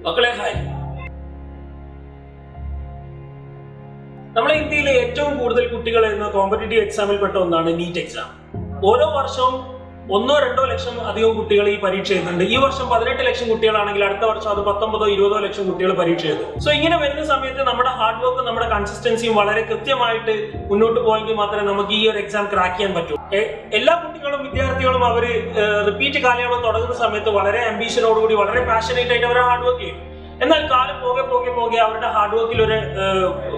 മക്കളെ ഹായ്. നമ്മുടെ ഇന്ത്യയിലെ ഏറ്റവും കൂടുതൽ കുട്ടികൾ എന്ന കോമ്പറ്റേറ്റീവ് എക്സാമിൽ പെട്ട ഒന്നാണ് നീറ്റ് എക്സാം. ഓരോ വർഷവും 1-2 ലക്ഷം അധികം കുട്ടികൾ ഈ പരീക്ഷ എഴുതുന്നുണ്ട്. ഈ വർഷം 18 ലക്ഷം കുട്ടികളാണെങ്കിൽ അടുത്ത വർഷം അത് 19-20 ലക്ഷം കുട്ടികൾ പരീക്ഷ എഴുതും. സോ ഇങ്ങനെ വരുന്ന സമയത്ത് നമ്മുടെ ഹാർഡ് വർക്കും നമ്മുടെ കൺസിസ്റ്റൻസിയും വളരെ കൃത്യമായിട്ട് മുന്നോട്ട് പോയെങ്കിൽ മാത്രമേ നമുക്ക് ഈ ഒരു എക്സാം ക്രാക്ക് ചെയ്യാൻ പറ്റൂ. എല്ലാ കുട്ടികളും വിദ്യാർത്ഥികളും അവര് റിപ്പീറ്റ് കാലയളവ് തുടങ്ങുന്ന സമയത്ത് വളരെ അംബീഷനോടുകൂടി വളരെ പാഷനേറ്റ് ആയിട്ട് അവർ ഹാർഡ് വർക്ക് ചെയ്യും. എന്നാൽ കാലം പോകെ അവരുടെ ഹാർഡ് വർക്കിൽ ഒരു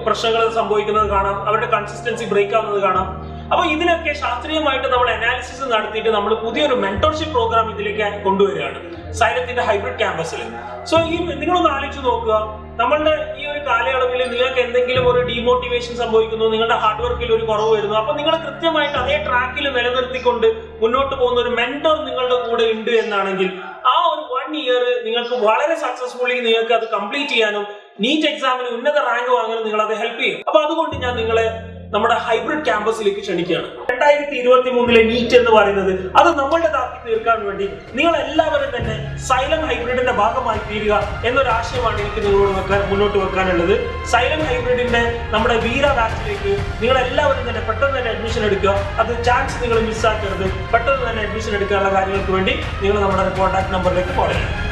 പ്രശ്നങ്ങൾ സംഭവിക്കുന്നത് കാണാം, അവരുടെ കൺസിസ്റ്റൻസി ബ്രേക്ക് ആവുന്നത് കാണാം. അപ്പൊ ഇതിനൊക്കെ ശാസ്ത്രീയമായിട്ട് നമ്മൾ അനാലിസിസ് നടത്തിയിട്ട് നമ്മൾ പുതിയൊരു മെന്റർഷിപ്പ് പ്രോഗ്രാം ഇതിലേക്ക് കൊണ്ടുവരികയാണ് സൈലത്തിന്റെ ഹൈബ്രിഡ് ക്യാമ്പസിൽ. സോ നിങ്ങളൊന്ന് ആലോചിച്ച് നോക്കുക, നമ്മളുടെ ഈ ഒരു കാലയളവിൽ നിങ്ങൾക്ക് എന്തെങ്കിലും ഒരു ഡീമോട്ടിവേഷൻ സംഭവിക്കുന്നു, നിങ്ങളുടെ ഹാർഡ് വർക്കിൽ ഒരു കുറവ് വരുന്നു, അപ്പൊ നിങ്ങൾ കൃത്യമായിട്ട് അതേ ട്രാക്കിൽ നിലനിർത്തിക്കൊണ്ട് മുന്നോട്ട് പോകുന്ന ഒരു മെന്റർ നിങ്ങളുടെ കൂടെ ഉണ്ട് എന്നാണെങ്കിൽ ആ ഒരു 1 ഇയർ നിങ്ങൾക്ക് വളരെ സക്സസ്ഫുള്ളി നിങ്ങൾക്ക് അത് കംപ്ലീറ്റ് ചെയ്യാനും നീറ്റ് എക്സാമിന് ഉന്നത റാങ്ക് വാങ്ങാനും നിങ്ങൾ അത് ഹെൽപ്പ് ചെയ്യും. അപ്പൊ അതുകൊണ്ട് ഞാൻ നിങ്ങളെ നമ്മുടെ ഹൈബ്രിഡ് ക്യാമ്പസിലേക്ക് ക്ഷണിക്കുകയാണ്. 2023 നീറ്റ് എന്ന് പറയുന്നത് അത് നമ്മളുടേതാക്കി തീർക്കാൻ വേണ്ടി നിങ്ങൾ എല്ലാവരും തന്നെ സൈലം ഹൈബ്രിഡിന്റെ ഭാഗമായി തീരുക എന്നൊരു ആശയമാണ് എനിക്ക് നിങ്ങളോട് മുന്നോട്ട് വെക്കാനുള്ളത്. സൈലം ഹൈബ്രിഡിന്റെ നമ്മുടെ വീര ബാച്ചിലേക്ക് നിങ്ങൾ എല്ലാവരും തന്നെ പെട്ടെന്ന് തന്നെ അഡ്മിഷൻ എടുക്കുക. അത് ചാൻസ് നിങ്ങൾ മിസ്സാക്കരുത്. പെട്ടെന്ന് തന്നെ അഡ്മിഷൻ എടുക്കാനുള്ള കാര്യങ്ങൾക്ക് വേണ്ടി നിങ്ങൾ നമ്മുടെ കോൺടാക്ട് നമ്പറിലേക്ക് കോൾ ചെയ്യുക.